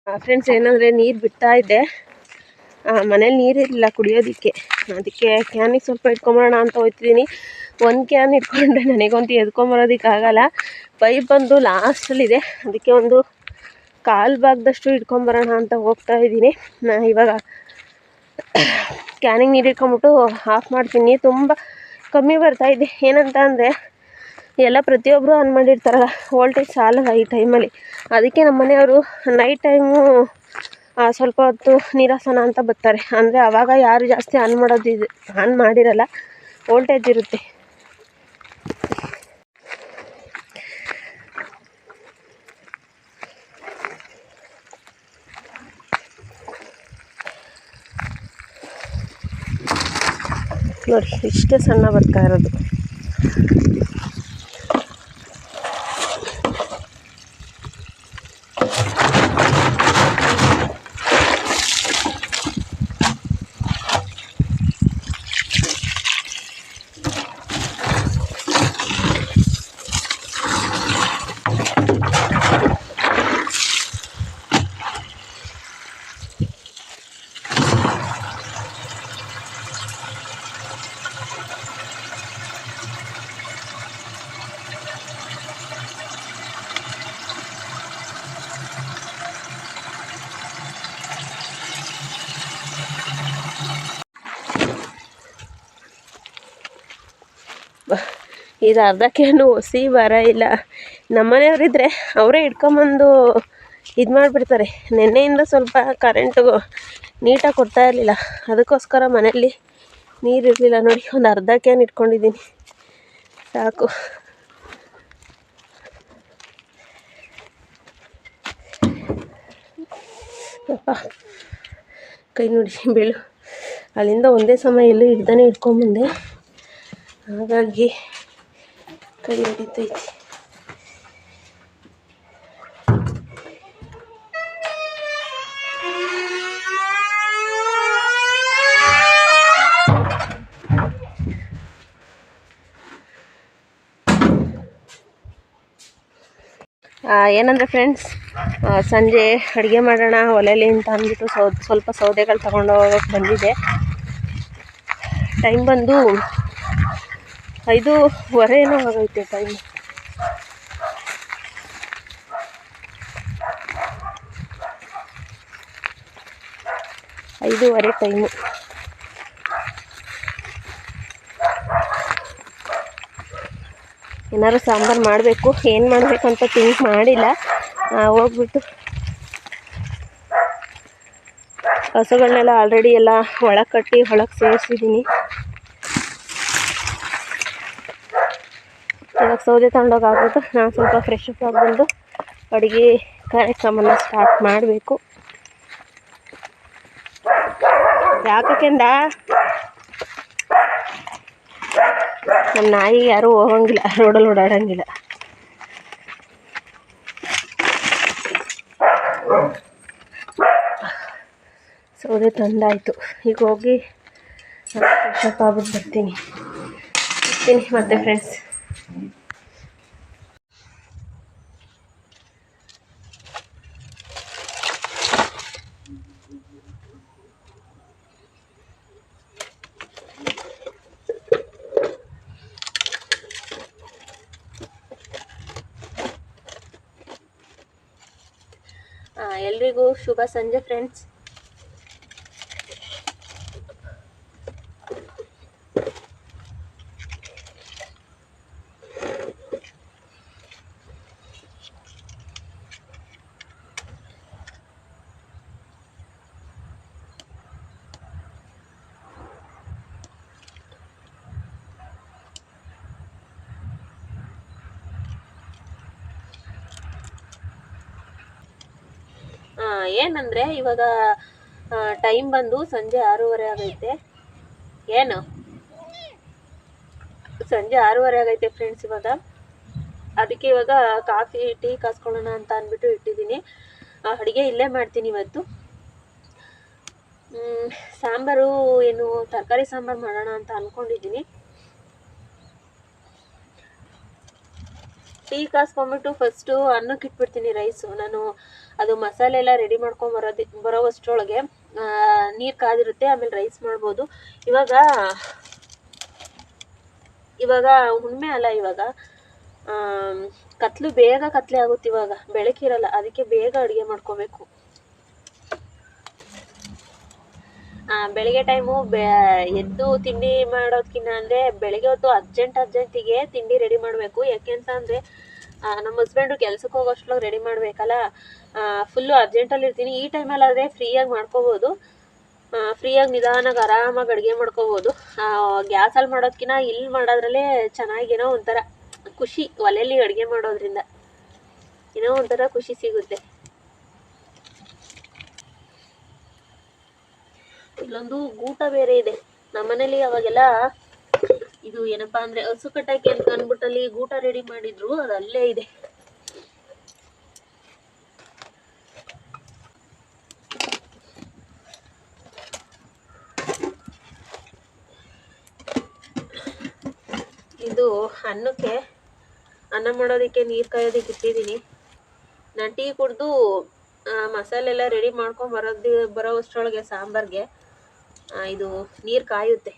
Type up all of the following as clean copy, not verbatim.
Friends, ಏನಂದರೆ ನೀರು ಬಿಡ್ತಾ ಇದ್ದೆ. ಮನೇಲಿ ನೀರಿರಲಿಲ್ಲ ಕುಡಿಯೋದಕ್ಕೆ, ಅದಕ್ಕೆ ಕ್ಯಾನಿಗೆ ಸ್ವಲ್ಪ ಇಟ್ಕೊಂಬರೋಣ ಅಂತ ಹೋಗ್ತಿದ್ದೀನಿ. ಒಂದು ಕ್ಯಾನ್ ಇಟ್ಕೊಂಡ್ರೆ ನನಗಂತೂ ಎದ್ಕೊಂಬರೋದಕ್ಕಾಗಲ್ಲ. ಪೈಪ್ ಬಂದು ಲಾಸ್ಟಲ್ಲಿದೆ, ಅದಕ್ಕೆ ಒಂದು ಕಾಲು ಭಾಗದಷ್ಟು ಇಟ್ಕೊಂಬರೋಣ ಅಂತ ಹೋಗ್ತಾ ಇದ್ದೀನಿ. ಇವಾಗ ಕ್ಯಾನಿಗೆ ನೀರು ಇಟ್ಕೊಂಬಿಟ್ಟು ಆಫ್ ಮಾಡ್ತೀನಿ. ತುಂಬ ಕಮ್ಮಿ ಬರ್ತಾಯಿದೆ. ಏನಂತ ಅಂದರೆ ಎಲ್ಲ ಪ್ರತಿಯೊಬ್ಬರು ಆನ್ ಮಾಡಿರ್ತಾರಲ್ಲ, ವೋಲ್ಟೇಜ್ ಸಾಲಲ್ಲ ಈ ಟೈಮಲ್ಲಿ. ಅದಕ್ಕೆ ನಮ್ಮ ಮನೆಯವರು ನೈಟ್ ಟೈಮು ಸ್ವಲ್ಪ ಹೊತ್ತು ನೀರಾಸನ ಅಂತ ಬರ್ತಾರೆ. ಅಂದರೆ ಆವಾಗ ಯಾರು ಜಾಸ್ತಿ ಆನ್ ಮಾಡಿರಲ್ಲ, ವೋಲ್ಟೇಜ್ ಇರುತ್ತೆ. ನೋಡಿ, ಇಷ್ಟೇ ಸಣ್ಣ ಬರ್ತಾ ಇರೋದು. ಇದು ಅರ್ಧಕ್ಕೇನು ಹೊಸಿ ಬರ ಇಲ್ಲ. ನಮ್ಮನೆಯವರಿದ್ದರೆ ಅವರೇ ಇಟ್ಕೊಂಬಂದು ಇದು ಮಾಡಿಬಿಡ್ತಾರೆ. ನೆನ್ನೆಯಿಂದ ಸ್ವಲ್ಪ ಕರೆಂಟು ನೀಟಾಗಿ ಕೊಡ್ತಾ ಇರಲಿಲ್ಲ, ಅದಕ್ಕೋಸ್ಕರ ಮನೆಯಲ್ಲಿ ನೀರಿರಲಿಲ್ಲ. ನೋಡಿ, ಒಂದು ಅರ್ಧ ಕ್ಯಾನ್ ಇಟ್ಕೊಂಡಿದ್ದೀನಿ, ಸಾಕು. ಅಪ್ಪ, ಕೈ ನೋಡಿ ಬೀಳು. ಅಲ್ಲಿಂದ ಒಂದೇ ಸಮಯ ಎಲ್ಲೂ ಹಿಡ್ದಾನೆ ಇಟ್ಕೊಂಬಂದೆ, ಹಾಗಾಗಿ ಕೈ ಹಿಡಿತೈತಿ. ಏನಂದರೆ ಫ್ರೆಂಡ್ಸ್, ಸಂಜೆ ಅಡುಗೆ ಮಾಡೋಣ ಒಲೆಯಲ್ಲಿ ಅಂತ ಅಂದ್ಬಿಟ್ಟು ಸ್ವಲ್ಪ ಸೌದೆಗಳು ತೊಗೊಂಡು ಹೋಗೋಕ್ಕೆ ಬಂದಿದ್ದೆ. ಟೈಮ್ ಬಂದು 5:15 ಏನೋ ಆಗೈತೆ ಟೈಮ್. ಟೈಮು. ಏನಾದ್ರು ಸಾಂಬಾರು ಮಾಡಬೇಕು. ಏನು ಮಾಡಬೇಕು ಅಂತ ಥಿಂಕ್ ಮಾಡಿಲ್ಲ. ಹೋಗ್ಬಿಟ್ಟು ಹಸುಗಳನ್ನೆಲ್ಲ ಆಲ್ರೆಡಿ ಎಲ್ಲ ಒಳಗೆ ಕಟ್ಟಿ ಒಳಗೆ ಸೇರಿಸಿದ್ದೀನಿ. ಇವಾಗ ಸೌದೆ ತಗೊಂಡೋಗಾಗ್ಬಿಟ್ಟು ನಾನು ಸ್ವಲ್ಪ ಫ್ರೆಶ್ ಅಪ್ ಆಗಿಬಂದು ಅಡುಗೆ ಕಾರ್ಯಕ್ರಮನ ಸ್ಟಾರ್ಟ್ ಮಾಡಬೇಕು. ಯಾಕೆಂದ ನಮ್ಮ ನಾಯಿ ಯಾರೂ ಹೋಗಂಗಿಲ್ಲ, ರೋಡಲ್ಲಿ ಓಡಾಡಂಗಿಲ್ಲ. ಸೌದೆ ತಂದಾಯಿತು. ಈಗ ಹೋಗಿ ಫ್ರೆಶ್ ಅಪ್ ಆಗ್ಬಿಟ್ಟು ಬರ್ತೀನಿ ಮತ್ತೆ ಫ್ರೆಂಡ್ಸ್. ಎಲ್ರಿಗೂ ಶುಭ ಸಂಜೆ ಫ್ರೆಂಡ್ಸ್. ಏನಂದರೆ ಇವಾಗ ಟೈಮ್ ಬಂದು ಸಂಜೆ 6:30 ಆಗೈತೆ. ಏನು ಸಂಜೆ 6:30 ಆಗೈತೆ ಫ್ರೆಂಡ್ಸ್. ಇವಾಗ ಅದಕ್ಕೆ ಇವಾಗ ಕಾಫಿ ಟೀ ಕಾಸ್ಕೊಳ್ಳೋಣ ಅಂತ ಅಂದ್ಬಿಟ್ಟು ಇಟ್ಟಿದ್ದೀನಿ. ಅಡುಗೆ ಇಲ್ಲೇ ಮಾಡ್ತೀನಿ ಇವತ್ತು. ಸಾಂಬಾರು ಏನು ತರಕಾರಿ ಸಾಂಬಾರು ಮಾಡೋಣ ಅಂತ ಅಂದ್ಕೊಂಡಿದ್ದೀನಿ. ಟೀ ಕಾಸ್ಕೊಂಬಿಟ್ಟು ಫಸ್ಟು ಅನ್ನಕ್ಕೆ ಇಟ್ಬಿಡ್ತೀನಿ ರೈಸು. ನಾನು ಅದು ಮಸಾಲೆ ಎಲ್ಲ ರೆಡಿ ಬರೋವಷ್ಟರೊಳಗೆ ನೀರು ಕಾದಿರುತ್ತೆ, ಆಮೇಲೆ ರೈಸ್ ಮಾಡ್ಬೋದು. ಇವಾಗ ಹುಣ್ಣಿಮೆ ಅಲ್ಲ, ಇವಾಗ ಬೇಗ ಕತ್ಲೆ ಆಗುತ್ತೆ. ಇವಾಗ ಬೆಳಕಿರಲ್ಲ, ಅದಕ್ಕೆ ಬೇಗ ಅಡುಗೆ ಮಾಡ್ಕೋಬೇಕು. ಬೆಳಿಗ್ಗೆ ಟೈಮು ಎದ್ದು ತಿಂಡಿ ಮಾಡೋದಕ್ಕಿಂತ ಅಂದರೆ ಬೆಳಿಗ್ಗೆ ಹೊತ್ತು ಅರ್ಜೆಂಟಿಗೆ ತಿಂಡಿ ರೆಡಿ ಮಾಡಬೇಕು. ಯಾಕೆಂತ ಅಂದರೆ ನಮ್ಮ ಹಸ್ಬೆಂಡು ಕೆಲ್ಸಕ್ಕೆ ಹೋಗೋಷ್ಟ್ರೊಳಗೆ ರೆಡಿ ಮಾಡಬೇಕಲ್ಲ. ಫುಲ್ಲು ಅರ್ಜೆಂಟಲ್ಲಿ ಇರ್ತೀನಿ. ಈ ಟೈಮಲ್ಲಾದರೆ ಫ್ರೀಯಾಗಿ ಮಾಡ್ಕೋಬೋದು. ಫ್ರೀಯಾಗಿ ನಿಧಾನಾಗಿ ಆರಾಮಾಗಿ ಅಡುಗೆ ಮಾಡ್ಕೋಬೋದು. ಗ್ಯಾಸಲ್ಲಿ ಮಾಡೋದಕ್ಕಿಂತ ಇಲ್ಲಿ ಮಾಡೋದ್ರಲ್ಲೇ ಚೆನ್ನಾಗೇನೋ ಒಂಥರ ಖುಷಿ. ಒಲೆಯಲ್ಲಿ ಅಡುಗೆ ಮಾಡೋದ್ರಿಂದ ಏನೋ ಒಂಥರ ಖುಷಿ ಸಿಗುತ್ತೆ. ಇಲ್ಲೊಂದು ಗೂಟ ಬೇರೆ ಇದೆ ನಮ್ಮನೇಲಿ. ಅವಾಗೆಲ್ಲ ಇದು ಏನಪ್ಪಾ ಅಂದ್ರೆ ಹಸು ಕಟ್ಟಾಕಿ ಅಂತ ಅಂದ್ಬಿಟ್ಟಲ್ಲಿ ಗೂಟ ರೆಡಿ ಮಾಡಿದ್ರು, ಅದು ಅಲ್ಲೇ ಇದೆ. ಇದು ಅನ್ನ ಮಾಡೋದಕ್ಕೆ ನೀರು ಕಾಯೋದಕ್ಕೆ ಇಟ್ಟಿದ್ದೀನಿ. ನಾನು ಟೀ ಕುಡಿದು ಮಸಾಲೆ ಎಲ್ಲ ರೆಡಿ ಬರೋ ಅಷ್ಟರೊಳಗೆ ಸಾಂಬಾರ್ಗೆ ಇದು ನೀರು ಕಾಯುತ್ತೆ.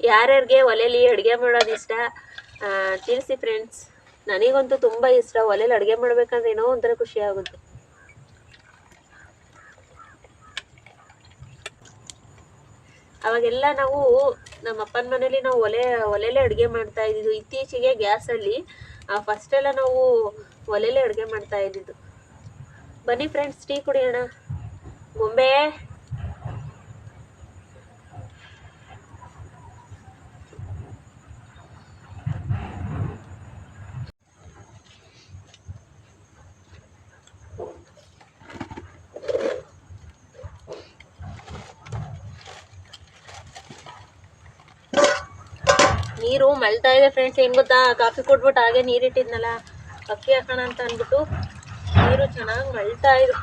ಯಾರ್ಯಾರಿಗೆ ಒಲೆಯಲ್ಲಿ ಅಡುಗೆ ಮಾಡೋದು ಇಷ್ಟ ತಿಳಿಸಿ ಫ್ರೆಂಡ್ಸ್. ನನಗಂತೂ ತುಂಬ ಇಷ್ಟ ಒಲೆಯಲ್ಲಿ ಅಡುಗೆ ಮಾಡ್ಬೇಕಂದ್ರೆ, ಏನೋ ಒಂಥರ ಖುಷಿ ಆಗುತ್ತೆ. ಅವಾಗೆಲ್ಲ ನಾವು ನಮ್ಮ ಅಪ್ಪನ ಮನೇಲಿ ನಾವು ಒಲೆಯಲ್ಲೇ ಅಡುಗೆ ಮಾಡ್ತಾ ಇದ್ದಿದ್ದು. ಇತ್ತೀಚೆಗೆ ಗ್ಯಾಸಲ್ಲಿ ಫಸ್ಟ್ ಎಲ್ಲ ನಾವು ಒಲೆಯಲ್ಲೇ ಅಡುಗೆ ಮಾಡ್ತಾ ಇದ್ದಿದ್ದು. ಬನ್ನಿ ಫ್ರೆಂಡ್ಸ್, ಟೀ ಕುಡಿಯೋಣ. ಗೊಂಬೆ ನೀರು ಮಳ್ತಾ ಇದೆ ಫ್ರೆಂಡ್ಸ್. ಏನು ಗೊತ್ತಾ, ಕಾಫಿ ಕೊಟ್ಬಿಟ್ಟು ಹಾಗೆ ನೀರಿಟ್ಟಿದ್ನಲ್ಲ, ಅಕ್ಕಿ ಹಾಕೋಣ ಅಂತ ಅಂದ್ಬಿಟ್ಟು ನೀರು ಚೆನ್ನಾಗಿ ಮಳ್ತಾ ಇದೆ.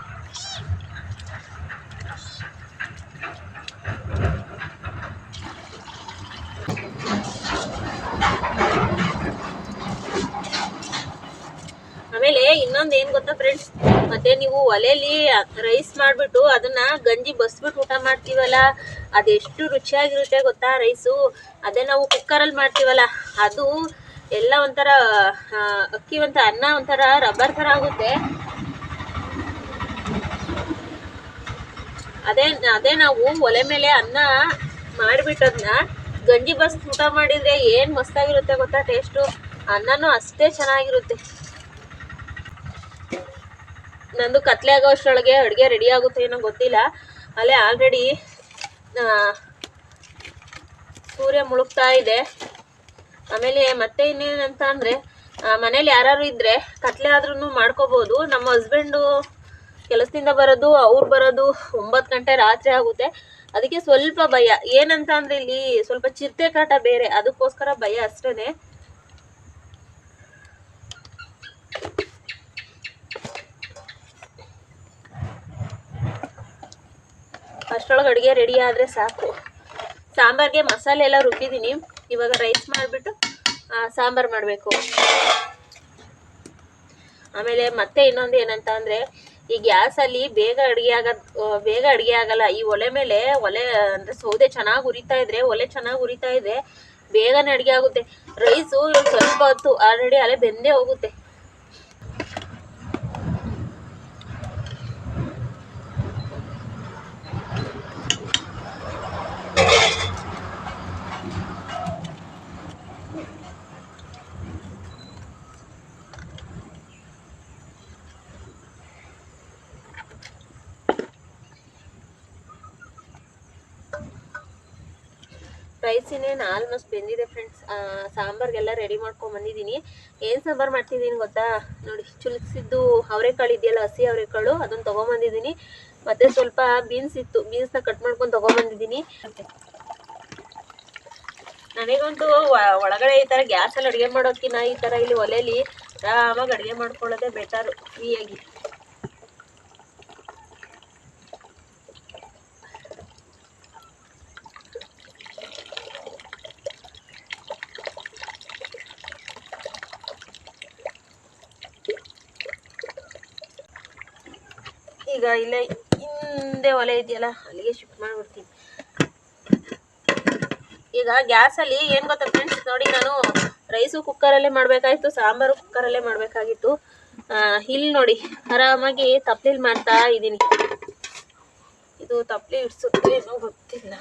ಆಮೇಲೆ ಇನ್ನೊಂದು ಏನು ಗೊತ್ತಾ ಫ್ರೆಂಡ್ಸ್, ಮತ್ತೆ ನೀವು ಒಲೆಯಲ್ಲಿ ರೈಸ್ ಮಾಡಿಬಿಟ್ಟು ಅದನ್ನ ಗಂಜಿ ಬಸ್ಬಿಟ್ಟು ಊಟ ಮಾಡ್ತೀವಲ್ಲ, ಅದೆಷ್ಟು ರುಚಿಯಾಗಿರುತ್ತೆ ಗೊತ್ತಾ ರೈಸು. ಅದೇ ನಾವು ಕುಕ್ಕರಲ್ಲಿ ಮಾಡ್ತೀವಲ್ಲ, ಅದು ಎಲ್ಲ ಒಂಥರ ಅಕ್ಕಿ ಅನ್ನ ಒಂಥರ ರಬ್ಬರ್ ಥರ ಆಗುತ್ತೆ. ಅದೇ ನಾವು ಒಲೆ ಮೇಲೆ ಅನ್ನ ಮಾಡಿಬಿಟ್ಟು ಅದನ್ನ ಗಂಜಿ ಬಸ್ ಊಟ ಮಾಡಿದರೆ ಏನು ಮಸ್ತಾಗಿರುತ್ತೆ ಗೊತ್ತಾ ಟೇಸ್ಟು. ಅನ್ನನೂ ಅಷ್ಟೇ ಚೆನ್ನಾಗಿರುತ್ತೆ. ನಂದು ಕತ್ಲೆ ಆಗೋ ಅಷ್ಟರೊಳಗೆ ಅಡುಗೆ ರೆಡಿ ಆಗುತ್ತೆ ಏನೋ ಗೊತ್ತಿಲ್ಲ. ಅಲ್ಲೇ ಆಲ್ರೆಡಿ ಸೂರ್ಯ ಮುಳುಗ್ತಾ ಇದೆ. ಆಮೇಲೆ ಮತ್ತೆ ಇನ್ನೇನಂತ ಅಂದರೆ, ಮನೇಲಿ ಯಾರು ಇದ್ದರೆ ಕತ್ಲೆ ಆದ್ರೂ ಮಾಡ್ಕೋಬೋದು. ನಮ್ಮ ಹಸ್ಬೆಂಡು ಕೆಲಸದಿಂದ ಅವ್ರು ಬರೋದು 9 ಗಂಟೆ ರಾತ್ರಿ ಆಗುತ್ತೆ. ಅದಕ್ಕೆ ಸ್ವಲ್ಪ ಭಯ. ಏನಂತ ಅಂದರೆ ಇಲ್ಲಿ ಸ್ವಲ್ಪ ಚಿರತೆ ಕಾಟ ಬೇರೆ, ಅದಕ್ಕೋಸ್ಕರ ಭಯ ಅಷ್ಟೇ. ಅಷ್ಟರೊಳಗೆ ಅಡುಗೆ ರೆಡಿ ಆದರೆ ಸಾಕು. ಸಾಂಬಾರಿಗೆ ಮಸಾಲೆ ಎಲ್ಲ ರುಬ್ಬಿದ್ದೀನಿ. ಇವಾಗ ರೈಸ್ ಮಾಡಿಬಿಟ್ಟು ಸಾಂಬಾರು ಮಾಡಬೇಕು. ಆಮೇಲೆ ಮತ್ತೆ ಇನ್ನೊಂದು ಏನಂತ ಅಂದರೆ, ಈ ಗ್ಯಾಸಲ್ಲಿ ಬೇಗ ಅಡುಗೆ ಆಗಲ್ಲ. ಈ ಒಲೆ ಮೇಲೆ ಅಂದರೆ ಸೌದೆ ಚೆನ್ನಾಗಿ ಉರಿತಾ ಇದ್ರೆ ಬೇಗನೆ ಅಡುಗೆ ಆಗುತ್ತೆ. ರೈಸು ಸ್ವಲ್ಪ ಹೊತ್ತು ಆಲ್ರೆಡಿ ಅಲ್ಲೇ ಬೆಂದೇ ಹೋಗುತ್ತೆ. ರೈಸ್ ಇನ್ನೇನು ಆಲ್ಮೋಸ್ಟ್ ಬೆಂದಿದೆ ಫ್ರೆಂಡ್ಸ್. ಸಾಂಬಾರಿಗೆಲ್ಲ ರೆಡಿ ಮಾಡ್ಕೊಂಡು ಬಂದಿದ್ದೀನಿ. ಏನು ಸಾಂಬಾರು ಮಾಡ್ತಿದ್ದೀನಿ ಗೊತ್ತಾ, ನೋಡಿ, ಚುಲ್ಸಿದ್ದು ಅವರೆಕಾಳು ಇದೆಯಲ್ಲ, ಹಸಿ ಅವರೆಕಾಳು, ಅದನ್ನು ತೊಗೊಂಬಂದಿದ್ದೀನಿ. ಮತ್ತು ಸ್ವಲ್ಪ ಬೀನ್ಸ್ ಇತ್ತು, ಬೀನ್ಸ್ನ ಕಟ್ ಮಾಡ್ಕೊಂಡು ತೊಗೊಂಬಂದಿದ್ದೀನಿ. ನನಗಂತೂ ಒಳಗಡೆ ಈ ಥರ ಗ್ಯಾಸಲ್ಲಿ ಅಡುಗೆ ಮಾಡೋದಕ್ಕಿಂತ ಈ ಥರ ಇಲ್ಲಿ ಒಲೆಯಲ್ಲಿ ಆರಾಮಾಗಿ ಅಡುಗೆ ಮಾಡ್ಕೊಳ್ಳೋದೇ ಬೆಟರು, ಫ್ರೀಯಾಗಿ. ಈಗ ಇಲ್ಲೇ ಹಿಂದೆ ಒಲೆ ಇದೆಯಲ್ಲ ಅಲ್ಲಿಗೆ ಶಿಫ್ಟ್ ಮಾಡಿಬಿಡ್ತೀನಿ. ಈಗ ಗ್ಯಾಸಲ್ಲಿ ಏನು ಗೊತ್ತಾ ಫ್ರೆಂಡ್ಸ್, ನೋಡಿ ನಾನು ರೈಸು ಕುಕ್ಕರಲ್ಲೇ ಮಾಡಬೇಕಾಗಿತ್ತು, ಸಾಂಬಾರು ಕುಕ್ಕರಲ್ಲೇ ಮಾಡಬೇಕಾಗಿತ್ತು. ಇಲ್ಲಿ ನೋಡಿ ಆರಾಮಾಗಿ ತಪ್ಪಲಿಲಿ ಮಾಡ್ತಾ ಇದ್ದೀನಿ. ಇದು ತಪ್ಪಲಿ ಇಡ್ಸುತ್ತೆ ಏನೋ ಗೊತ್ತಿಲ್ಲ.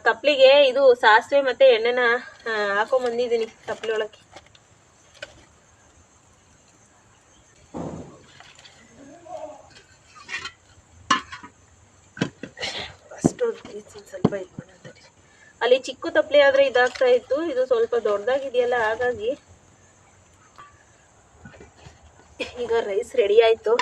ತಪ್ಪಲಿಗೆ ಇದು ಸಾಸಿವೆ ಮತ್ತು ಎಣ್ಣೆನ ಹಾಕೊಂಬಂದಿದ್ದೀನಿ ತಪ್ಪಲಿ ಒಳಗೆ. ಅಷ್ಟು ಸ್ವಲ್ಪ ಇಟ್ಕೊಂಡ್ರಿ. ಅಲ್ಲಿ ಚಿಕ್ಕ ತಪ್ಪಲಿ ಆದರೆ ಇದಾಗ್ತಾ ಇತ್ತು, ಇದು ಸ್ವಲ್ಪ ದೊಡ್ಡದಾಗಿದೆಯಲ್ಲ ಹಾಗಾಗಿ. ಈಗ ರೈಸ್ ರೆಡಿ ಆಯಿತು.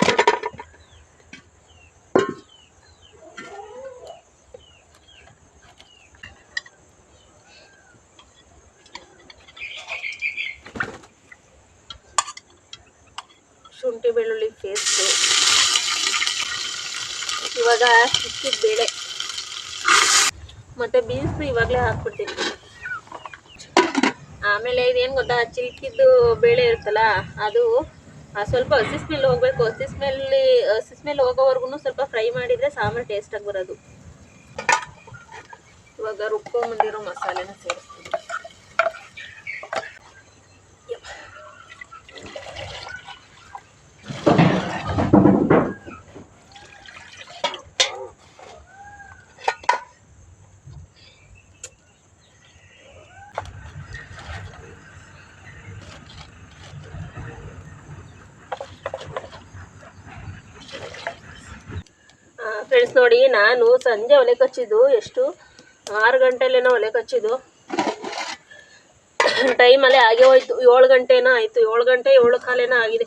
ಶುಂಠಿ ಬೆಳ್ಳುಳ್ಳಿ ಪೇಸ್ಟು, ಇವಾಗ ಚಿಕ್ಕಿದ ಬೇಳೆ ಮತ್ತು ಬೀನ್ಸ್ ಇವಾಗಲೇ ಹಾಕ್ಬಿಡ್ತೀನಿ. ಆಮೇಲೆ ಇದೇನು ಗೊತ್ತಾ, ಚಿಲ್ಕಿದ್ದು ಬೇಳೆ ಇರುತ್ತಲ್ಲ ಅದು ಸ್ವಲ್ಪ ಹಸಿ ಸ್ಮೆಲ್ ಹೋಗಬೇಕು. ಹಸಿ ಸ್ಮೆಲ್ ಹೋಗೋವರೆಗೂ ಸ್ವಲ್ಪ ಫ್ರೈ ಮಾಡಿದರೆ ಸಾಂಬಾರು ಟೇಸ್ಟಾಗಿ ಬರೋದು. ಇವಾಗ ರುಬ್ಕೊಂಡ್ಬಂದಿರೋ ಮಸಾಲೆನ ಸೇರಿಸ್ತೀನಿ. ಫ್ರೆಂಡ್ಸ್ ನೋಡಿ, ನಾನು ಸಂಜೆ ಒಲೆ ಕಚ್ಚಿದ್ದು ಎಷ್ಟು 6 ಗಂಟೆಲೇನೋ ಒಲೆ ಕಚ್ಚಿದ್ದು. ಟೈಮಲ್ಲೇ ಆಗೇ ಹೋಯ್ತು, 7 ಗಂಟೆನೋ ಆಯಿತು. 7 ಗಂಟೆ 7 ಕಾಲೇನೋ ಆಗಿದೆ,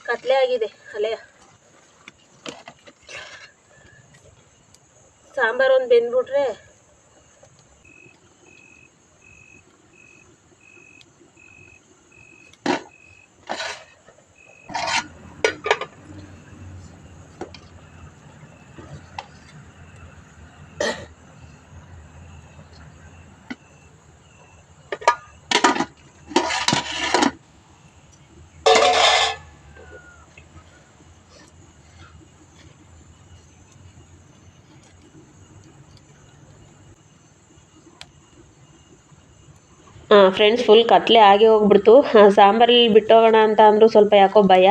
ಕತ್ಲೆ ಆಗಿದೆ ಅಲ್ಲೇ. ಸಾಂಬಾರು ಒಂದು ಬೆಂದ್ಬಿಟ್ರೆ ಫ್ರೆಂಡ್ಸ್ ಫುಲ್ ಕತ್ಲೆ ಆಗಿ ಹೋಗ್ಬಿಡ್ತು. ಸಾಂಬಾರಲ್ಲಿ ಬಿಟ್ಟೋಗೋಣ ಅಂತ ಅಂದರೂ ಸ್ವಲ್ಪ ಯಾಕೋ ಭಯ.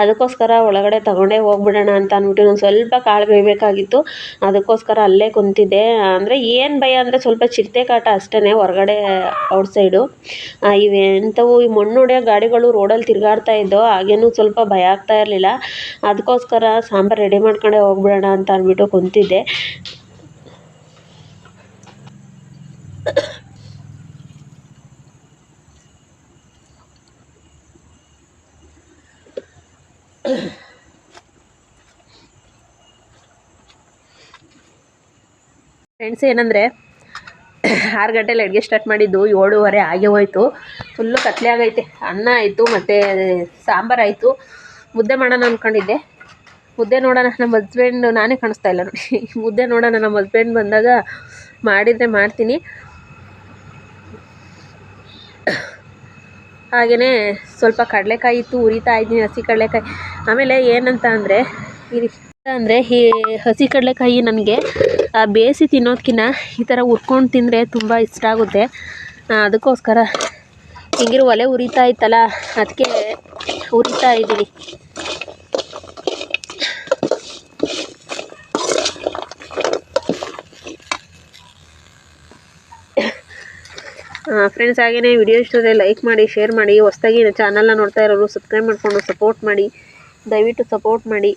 ಅದಕ್ಕೋಸ್ಕರ ಒಳಗಡೆ ತಗೊಂಡೇ ಹೋಗ್ಬಿಡೋಣ ಅಂತ ಅಂದ್ಬಿಟ್ಟು ಒಂದು ಸ್ವಲ್ಪ ಕಾಳು ಬೇಯಬೇಕಾಗಿತ್ತು. ಅದಕ್ಕೋಸ್ಕರ ಅಲ್ಲೇ ಕುಂತಿದ್ದೆ. ಅಂದರೆ ಏನು ಭಯ ಅಂದರೆ ಸ್ವಲ್ಪ ಚಿರತೆ ಕಾಟ ಅಷ್ಟೇ ಹೊರಗಡೆ ಔಟ್ಸೈಡು. ಇವೆಂಥವು ಈ ಮಣ್ಣು ಹೊಡೆಯೋ ಗಾಡಿಗಳು ರೋಡಲ್ಲಿ ತಿರುಗಾಡ್ತಾ ಇದ್ದೋ, ಹಾಗೇನೂ ಸ್ವಲ್ಪ ಭಯ ಆಗ್ತಾ ಇರಲಿಲ್ಲ. ಅದಕ್ಕೋಸ್ಕರ ಸಾಂಬಾರು ರೆಡಿ ಮಾಡ್ಕೊಂಡೇ ಹೋಗ್ಬಿಡೋಣ ಅಂತ ಅಂದ್ಬಿಟ್ಟು ಕುಂತಿದ್ದೆ. ಫ್ರೆಂಡ್ಸ್ ಏನಂದರೆ 6 ಗಂಟೆಲಿ ಅಡುಗೆ ಸ್ಟಾರ್ಟ್ ಮಾಡಿದ್ದು 7:15 ಆಗೇ ಹೋಯ್ತು. ಫುಲ್ಲು ಕತ್ಲೆ ಆಗೈತೆ. ಅನ್ನ ಆಯಿತು ಮತ್ತು ಸಾಂಬಾರು ಆಯಿತು. ಮುದ್ದೆ ಮಾಡೋಣ ಅಂದ್ಕೊಂಡಿದ್ದೆ. ಮುದ್ದೆ ನೋಡೋಣ, ನಮ್ಮ ಹಸ್ಬೆಂಡ್, ನಾನೇ ಕಾಣಿಸ್ತಾ ಇಲ್ಲ ನೋಡಿ. ಮುದ್ದೆ ನೋಡೋಣ, ನಮ್ಮ ಹಸ್ಬೆಂಡ್ ಬಂದಾಗ ಮಾಡಿದರೆ ಮಾಡ್ತೀನಿ. ಹಾಗೆಯೇ ಸ್ವಲ್ಪ ಕಡಲೆಕಾಯಿ ಇತ್ತು, ಉರಿತಾ ಇದ್ದೀನಿ, ಹಸಿ ಕಡಲೆಕಾಯಿ. ಆಮೇಲೆ ಏನಂತ ಅಂದರೆ ಈ ಹಸಿ ಕಡಲೆಕಾಯಿ ನನಗೆ ಬೇಯಿಸಿ ತಿನ್ನೋದಕ್ಕಿಂತ ಈ ಥರ ಹುರ್ಕೊಂಡು ತಿಂದರೆ ತುಂಬ ಇಷ್ಟ ಆಗುತ್ತೆ. ಅದಕ್ಕೋಸ್ಕರ ಹಿಂಗಿರು ಒಲೆ ಉರಿತಾ ಇತ್ತಲ್ಲ, ಅದಕ್ಕೆ ಉರಿತಾ ಇದ್ದೀನಿ. ಫ್ರೆಂಡ್ಸ್ ಹಾಗೆಯೇ ವಿಡಿಯೋ ಇಷ್ಟದೆ ಲೈಕ್ ಮಾಡಿ, ಶೇರ್ ಮಾಡಿ. ಹೊಸದಾಗಿ ಚಾನಲ್ನ ನೋಡ್ತಾ ಇರೋರು ಸಬ್ಸ್ಕ್ರೈಬ್ ಮಾಡಿಕೊಂಡು ಸಪೋರ್ಟ್ ಮಾಡಿ, ದಯವಿಟ್ಟು ಸಪೋರ್ಟ್ ಮಾಡಿ.